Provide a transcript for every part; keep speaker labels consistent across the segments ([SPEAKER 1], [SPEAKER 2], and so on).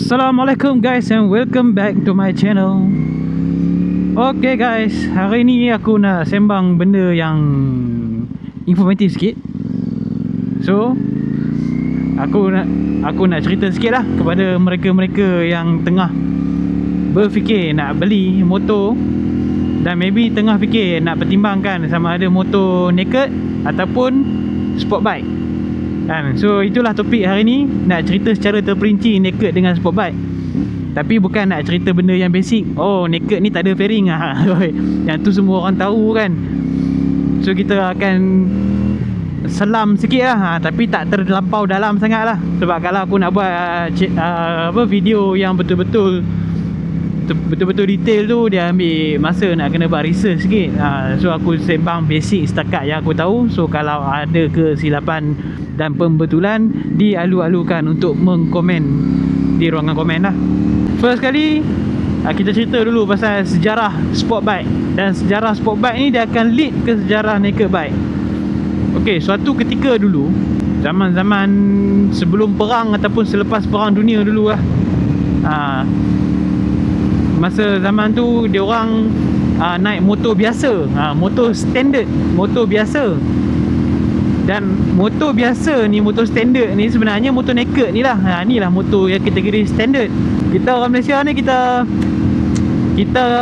[SPEAKER 1] Assalamualaikum guys and welcome back to my channel. Okay guys, hari ni aku nak sembang benda yang informatif sikit. So aku nak cerita sikit lah kepada mereka-mereka yang tengah berfikir nak beli motor dan maybe tengah fikir nak pertimbangkan sama ada motor naked ataupun sport bike kan. So itulah topik hari ni, nak cerita secara terperinci naked dengan sport bike. Tapi bukan nak cerita benda yang basic. Oh, naked ni tak ada fairing ah. Yang tu semua orang tahu kan. So kita akan selam sikit lah, tapi tak terlampau dalam sangat lah. Sebab kalau aku nak buat video yang betul-betul detail tu, dia ambil masa nak kena buat research sikit. So aku sembang basic setakat yang aku tahu. So kalau ada kesilapan dan pembetulan, dialu-alukan untuk mengkomen di ruangan komen lah. First kali kita cerita dulu pasal sejarah sport bike. Dan sejarah sport bike ni dia akan lead ke sejarah naked bike. Okay, suatu ketika dulu, zaman-zaman sebelum perang ataupun selepas perang dunia dulu lah, masa zaman tu dia orang naik motor biasa, motor standard, motor biasa. Dan motor biasa ni, motor standard ni sebenarnya motor naked ni lah. Ni lah motor yang kategori standard. Kita orang Malaysia ni kita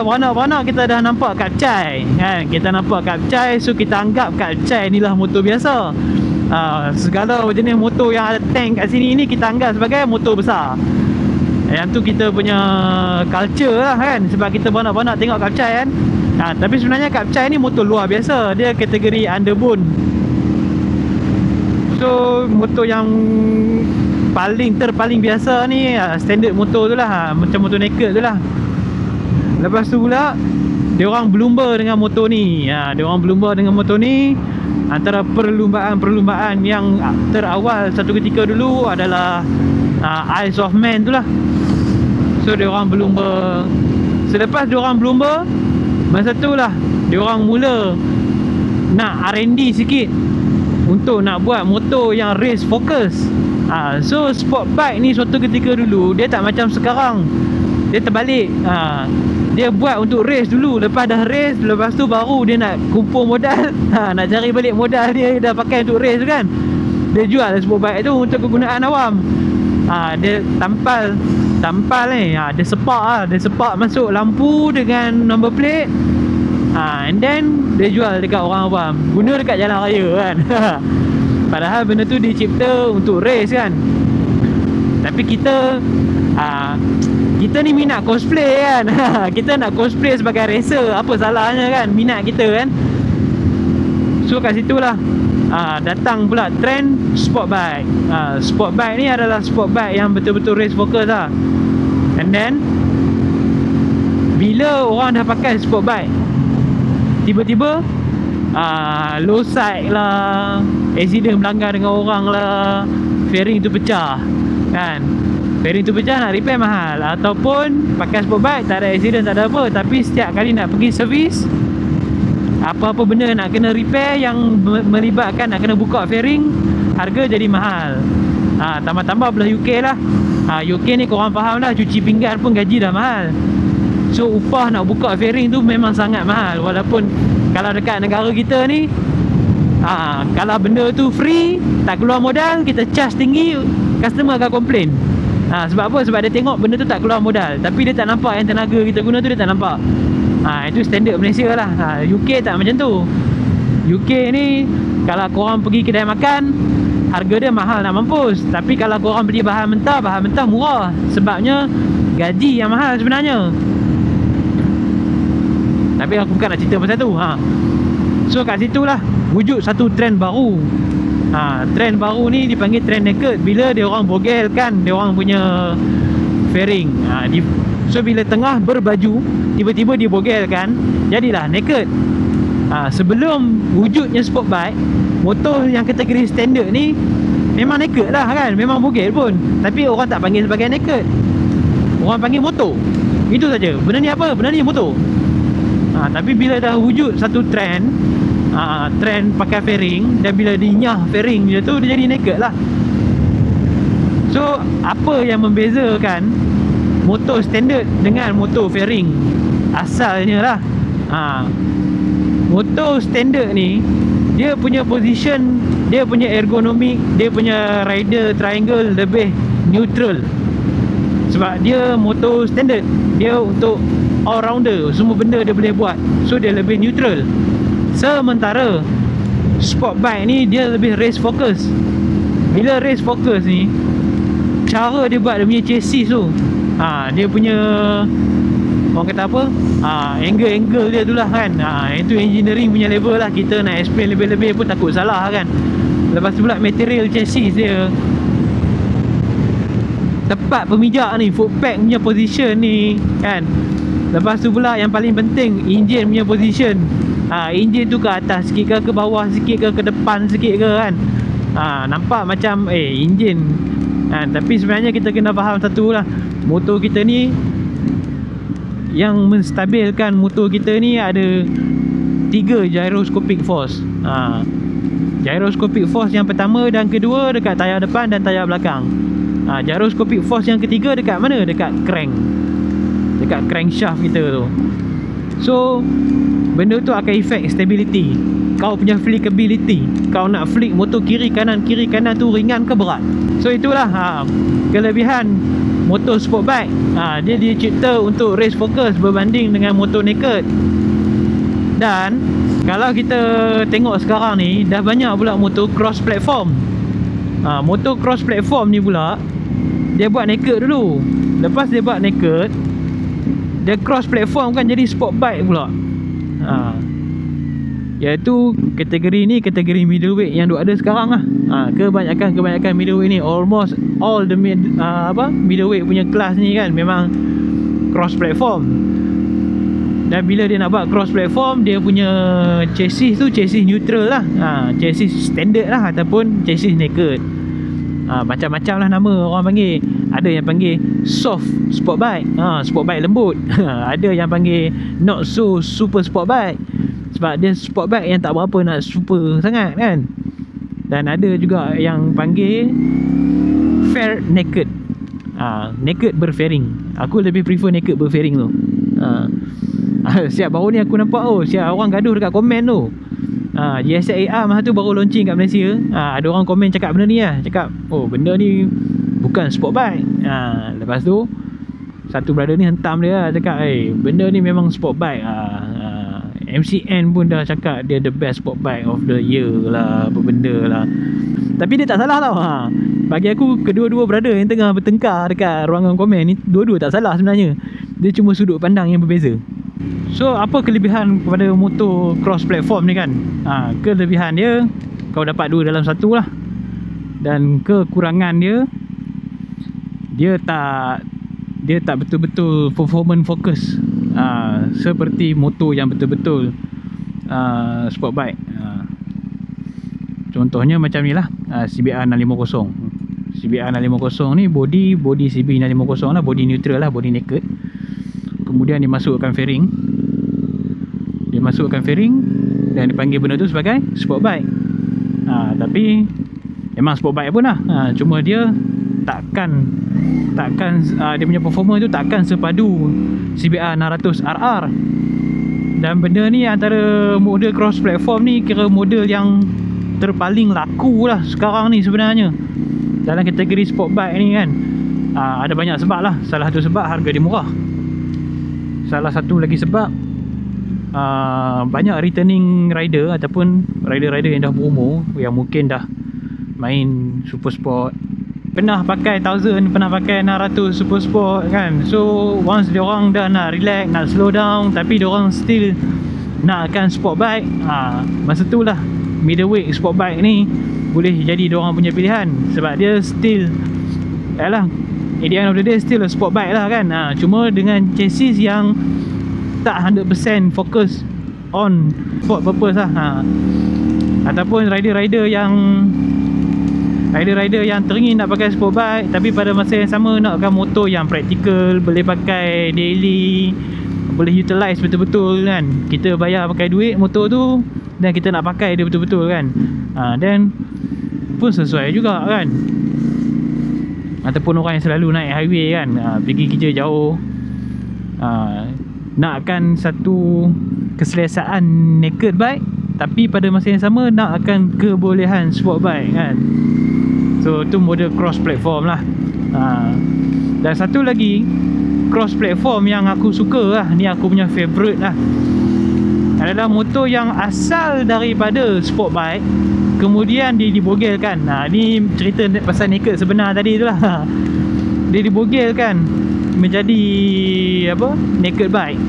[SPEAKER 1] beranak-beranak kita dah nampak Kapcai kan. Kita nampak Kapcai, so kita anggap Kapcai ni lah motor biasa. Segala jenis motor yang ada tank kat sini ni kita anggap sebagai motor besar. Yang tu kita punya culture lah kan. Sebab kita beranak-beranak tengok Kapcai kan. Tapi sebenarnya Kapcai ni motor luar biasa. Dia kategori underbone. So motor yang paling biasa ni standard motor tu lah, macam motor naked tu lah. Lepas tu pula dia orang berlumba dengan motor ni. Dia orang berlumba dengan motor ni. Antara perlumbaan yang terawal satu ketika dulu adalah Isle of Man tu lah. So dia orang berlumba. Selepas dia orang berlumba, masa tu lah dia orang mula nak R&D sikit untuk nak buat motor yang race focus. So sport bike ni suatu ketika dulu dia tak macam sekarang. Dia terbalik. Dia buat untuk race dulu. Lepas dah race, lepas tu baru dia nak kumpul modal. Nak cari balik modal dia dah pakai untuk race tu kan. Dia jual sport bike tu untuk kegunaan awam. Dia tampal ni. Dia sepak lah. Dia sepak masuk lampu dengan number plate. And then dia jual dekat orang awam, guna dekat jalan raya kan. Padahal benda tu dicipta untuk race kan. Tapi kita ni minat cosplay kan. Kita nak cosplay sebagai racer. Apa salahnya kan, minat kita kan. So kat situlah datang pula trend sport bike. Sport bike ni adalah sport bike yang betul-betul race focus lah. And then bila orang dah pakai sport bike, tiba-tiba low side lah, accident melanggar dengan orang lah, fairing tu pecah kan. Fairing tu pecah, nak repair mahal. Ataupun pakai sport bike tak ada accident, tak ada apa, tapi setiap kali nak pergi servis, apa-apa benda nak kena repair yang melibatkan nak kena buka fairing, harga jadi mahal. Tambah-tambah belah UK lah. UK ni korang faham lah, cuci pinggan pun gaji dah mahal. So upah nak buka fairing tu memang sangat mahal. Walaupun kalau dekat negara kita ni, kalau benda tu free, tak keluar modal, kita charge tinggi, customer akan komplain. Sebab apa? Sebab dia tengok benda tu tak keluar modal, tapi dia tak nampak yang tenaga kita guna tu, dia tak nampak. Itu standard Malaysia lah. UK tak macam tu. UK ni kalau korang pergi kedai makan, harga dia mahal nak mampus. Tapi kalau korang beli bahan mentah murah. Sebabnya gaji yang mahal sebenarnya. Tapi aku bukan nak cerita pasal tu. So kat situlah wujud satu trend baru. Trend baru ni dipanggil trend naked. Bila dia orang bogelkan dia orang punya fairing. So bila tengah berbaju, tiba-tiba dibogelkan, jadilah naked. Sebelum wujudnya sport bike, motor yang kategori standard ni memang naked lah kan, memang bogel pun, tapi orang tak panggil sebagai naked. Orang panggil motor. Itu saja. Benda ni apa? Benda ni motor. Tapi bila dah wujud satu trend, trend pakai fairing, dan bila dinyah fairing dia tu, dia jadi naked lah. So apa yang membezakan motor standard dengan motor fairing asalnya lah? Motor standard ni dia punya position, dia punya ergonomik, dia punya rider triangle lebih neutral. Sebab dia motor standard, dia untuk all rounder, semua benda dia boleh buat. So dia lebih neutral. Sementara sport bike ni dia lebih race focus. Bila race focus ni, cara dia buat dia punya chassis tu, dia punya, orang kata apa, angle-angle dia tu lah kan. Itu engineering punya level lah. Kita nak explain lebih-lebih pun takut salah kan. Lepas tu pula material chassis dia, tepat pemijak ni, footpack punya position ni kan. Lepas tu pula yang paling penting, engine punya position. Engine tu ke atas sikit ke bawah sikit ke depan sikit ke kan. Nampak macam engine tapi sebenarnya kita kena faham satu lah, motor kita ni, yang menstabilkan motor kita ni ada 3 gyroscopic force. Gyroscopic force yang pertama dan kedua dekat tayar depan dan tayar belakang. Gyroscopic force yang ketiga dekat mana? Dekat crank, dekat crankshaft kita tu. So benda tu akan effect stability, kau punya flickability. Kau nak flick motor kiri kanan tu ringan ke berat. So itulah kelebihan motor sport bike. Dia dicipta untuk race focus berbanding dengan motor naked. Dan kalau kita tengok sekarang ni, dah banyak pula motor cross platform. Motor cross platform ni pula, dia buat naked dulu. Lepas dia buat naked, dia cross platform kan jadi sport bike pula. Iaitu kategori ni, kategori middleweight yang ada sekarang lah. Kebanyakan middleweight ni, almost all the middleweight punya kelas ni kan memang cross platform. Dan bila dia nak buat cross platform, dia punya chassis tu chassis neutral lah. Chassis standard lah ataupun chassis naked. Macam-macam lah nama orang panggil. Ada yang panggil soft sport bike, sport bike lembut. Ada yang panggil not so super sport bike, sebab dia sport bike yang tak berapa nak super sangat kan. Dan ada juga yang panggil fair naked, naked berfairing. Aku lebih prefer naked berfairing tu. Siap baru ni aku nampak siap orang gaduh dekat komen tu. GSX-AR masa tu baru launching kat Malaysia. Ada orang komen cakap benda ni lah. Cakap benda ni bukan sport bike. Lepas tu satu brother ni hentam dia lah, cakap benda ni memang sport bike. MCN pun dah cakap dia the best sport bike of the year lah, apa benda lah. Tapi dia tak salah tau. Bagi aku kedua-dua brother yang tengah bertengkar dekat ruangan komen ni, dua-dua tak salah sebenarnya. Dia cuma sudut pandang yang berbeza. So apa kelebihan kepada motor cross platform ni kan? Kelebihan dia, kau dapat dua dalam satu lah. Dan kekurangan dia, dia tak betul-betul performance focus seperti motor yang betul-betul sport bike. Contohnya macam ni lah, CBR 650. CBR 650 ni body CB 650 lah, body neutral lah, body naked. Kemudian dimasukkan fairing. Dan dipanggil benda tu sebagai sport bike. Tapi memang sport bike pun lah. Cuma dia takkan dia punya performance tu takkan sepadu CBR 600 RR. Dan benda ni antara model cross platform ni kira model yang terpaling laku lah sekarang ni sebenarnya dalam kategori sport bike ni kan. Ada banyak sebab lah. Salah satu sebab harga dia murah. Salah satu lagi sebab banyak returning rider ataupun rider-rider yang dah berumur, yang mungkin dah main super sport, pernah pakai 1000, pernah pakai 600 super sport kan. So once diorang dah nak relax, nak slow down, tapi diorang still nakkan sport bike, masa tu lah middleweight sport bike ni boleh jadi diorang punya pilihan. Sebab dia still, yalah, at the end of the day still a sport bike lah kan. Cuma dengan chassis yang tak 100% fokus on sport purpose lah. Ataupun rider-rider yang teringin nak pakai sport bike, tapi pada masa yang sama nakkan motor yang praktikal, boleh pakai daily, boleh utilize betul-betul kan. Kita bayar pakai duit motor tu dan kita nak pakai dia betul-betul kan. Dan pun sesuai juga kan. ataupun orang yang selalu naik highway kan, pergi kerja jauh, nakkan satu keselesaan naked bike, tapi pada masa yang sama nak akan kebolehan sport bike kan. So tu model cross platform lah. Dan satu lagi cross platform yang aku suka lah, ni aku punya favourite lah, adalah motor yang asal daripada sport bike kemudian dia dibogelkan. Ni cerita pasal naked sebenar tadi tu lah. Dia dibogelkan menjadi apa, naked bike.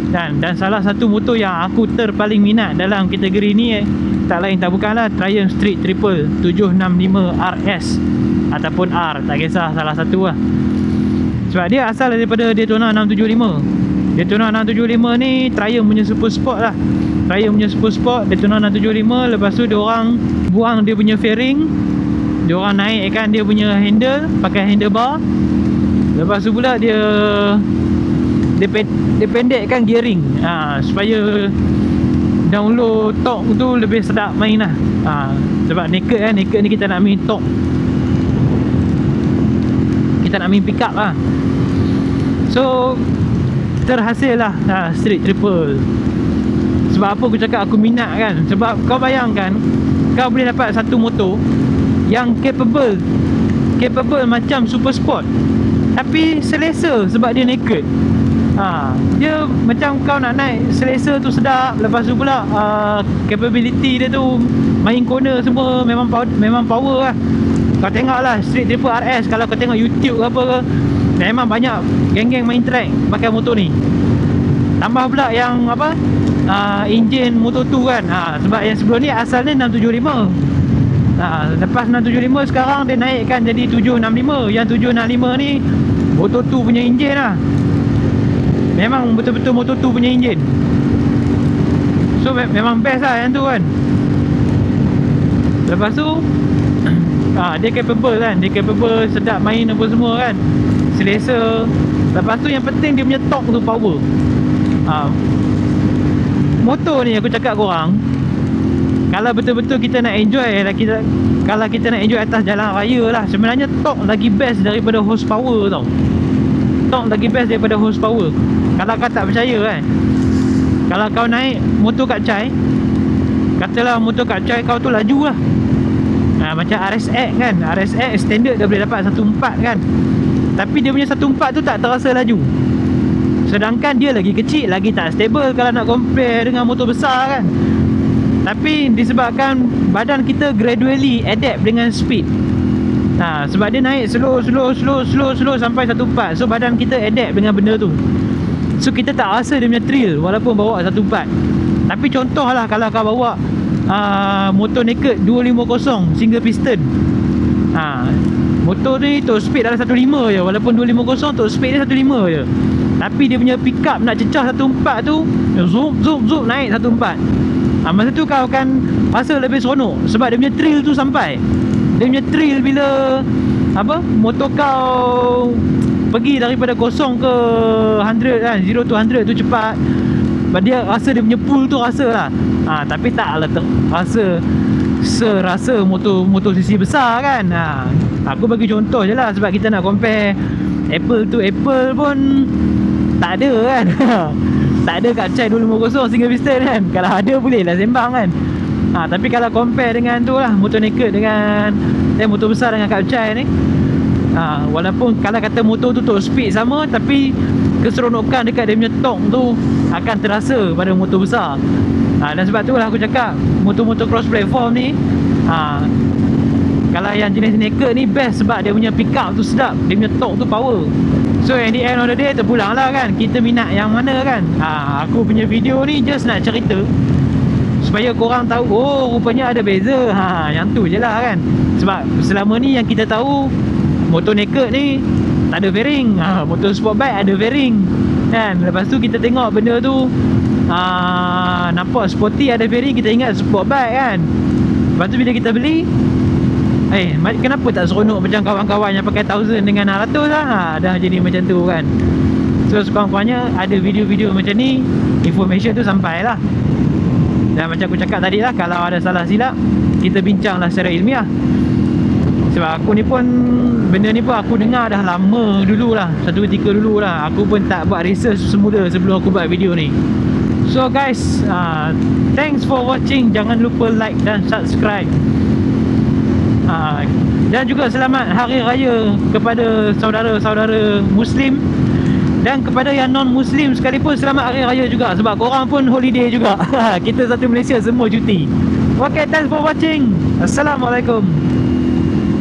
[SPEAKER 1] Dan salah satu motor yang aku terpaling minat dalam kategori ni tak lain tak bukanlah Triumph Street Triple 765 RS ataupun R, tak kisah, salah satu lah. Sebab dia asal daripada Daytona 675. Daytona 675 ni Triumph punya super sport lah. Triumph punya super sport Daytona 675. Lepas tu diorang buang dia punya fairing, diorang naikkan dia punya handle pakai handlebar. Lepas tu pula dia pendekkan gearing, supaya download torque tu lebih sedap main lah. Sebab naked kan, naked ni kita nak main torque, kita nak main pick up lah. So terhasil lah Street Triple. Sebab apa aku cakap aku minat kan? Sebab kau bayangkan, kau boleh dapat satu motor yang capable macam super sport, tapi selesa sebab dia naked. Dia macam kau nak naik selesa tu sedap. Lepas tu pula capability dia tu, main corner semua memang power lah. Kau tengok lah Street Triple RS, kalau kau tengok YouTube ke apa ke, memang banyak geng-geng main track pakai motor ni. Tambah pula yang apa, enjin motor tu kan, sebab yang sebelum ni asalnya 675. Lepas 675 sekarang dia naikkan jadi 765. Yang 765 ni motor tu punya enjin lah. Memang betul-betul motor tu punya enjin. So memang best lah yang tu kan. Lepas tu dia capable kan, dia capable sedap main apa semua kan, selesa. Lepas tu yang penting dia punya torque tu power. Motor ni aku cakap korang, kalau betul-betul kita nak enjoy lah, kalau kita nak enjoy atas jalan raya lah, sebenarnya torque lagi best daripada horsepower tau. Torque lagi best daripada horsepower. Kalau kau tak percaya kan, kalau kau naik motor kat Chai, katalah motor kat Chai kau tu laju lah, macam RSX kan, RSX standard dah boleh dapat 1.4 kan, tapi dia punya 1.4 tu tak terasa laju. Sedangkan dia lagi kecil, lagi tak stable kalau nak compare dengan motor besar kan. Tapi disebabkan badan kita gradually adapt dengan speed, sebab dia naik slow sampai 1.4. So badan kita adapt dengan benda tu, so kita tak rasa dia punya thrill walaupun bawa 1.4. Tapi contohlah kalau kau bawa motor naked 250 single piston, motor ni top speed dalam 1.5 je. Walaupun 250 top speed dia 1.5 je, tapi dia punya pick up nak cecah 1.4 tu, zoom naik 1.4. Masa tu kau akan rasa lebih seronok sebab dia punya thrill tu sampai. Dia punya thrill bila apa, motor kau pergi daripada 0 ke 100 kan, 0 to 100 tu cepat. Sebab dia rasa dia punya pull tu rasa lah. Tapi taklah rasa serasa motor sisi besar kan. Aku bagi contoh je lah, sebab kita nak compare Apple to Apple pun tak ada kan. Tak ada kat Chai 250 single piston kan. Kalau ada boleh lah sembang kan. Tapi kalau compare dengan tu lah, motor naked dengan motor besar dengan kat Chai ni, walaupun kalau kata motor tu top speed sama, tapi keseronokan dekat dia punya torque tu akan terasa pada motor besar. Dan sebab tu lah aku cakap motor-motor cross platform ni, kalau yang jenis naked ni best sebab dia punya pick up tu sedap, dia punya torque tu power. So at the end of the day terpulang lah kan, kita minat yang mana kan. Aku punya video ni just nak cerita supaya korang tahu, oh rupanya ada beza. Yang tu je lah kan. Sebab selama ni yang kita tahu motor naked ni tak ada fairing, motor sport bike ada fairing kan. Lepas tu kita tengok benda tu nampak sporty ada fairing, kita ingat sport bike kan. Lepas tu bila kita beli, kenapa tak seronok macam kawan-kawan yang pakai 1000 dengan 600 lah. Dah jadi macam tu kan. So sekurang-kurangnya ada video-video macam ni, information tu sampai lah. Dan macam aku cakap tadi lah, kalau ada salah silap kita bincang lah secara ilmiah. Sebab aku ni pun, benda ni pun aku dengar dah lama dulu lah, satu ketika dulu lah. Aku pun tak buat research semula sebelum aku buat video ni. So guys, thanks for watching. Jangan lupa like dan subscribe. Dan juga selamat Hari Raya kepada saudara-saudara Muslim. Dan kepada yang non-Muslim sekalipun, selamat Hari Raya juga. Sebab korang pun holiday juga. Kita satu Malaysia semua cuti. Okay, thanks for watching. Assalamualaikum.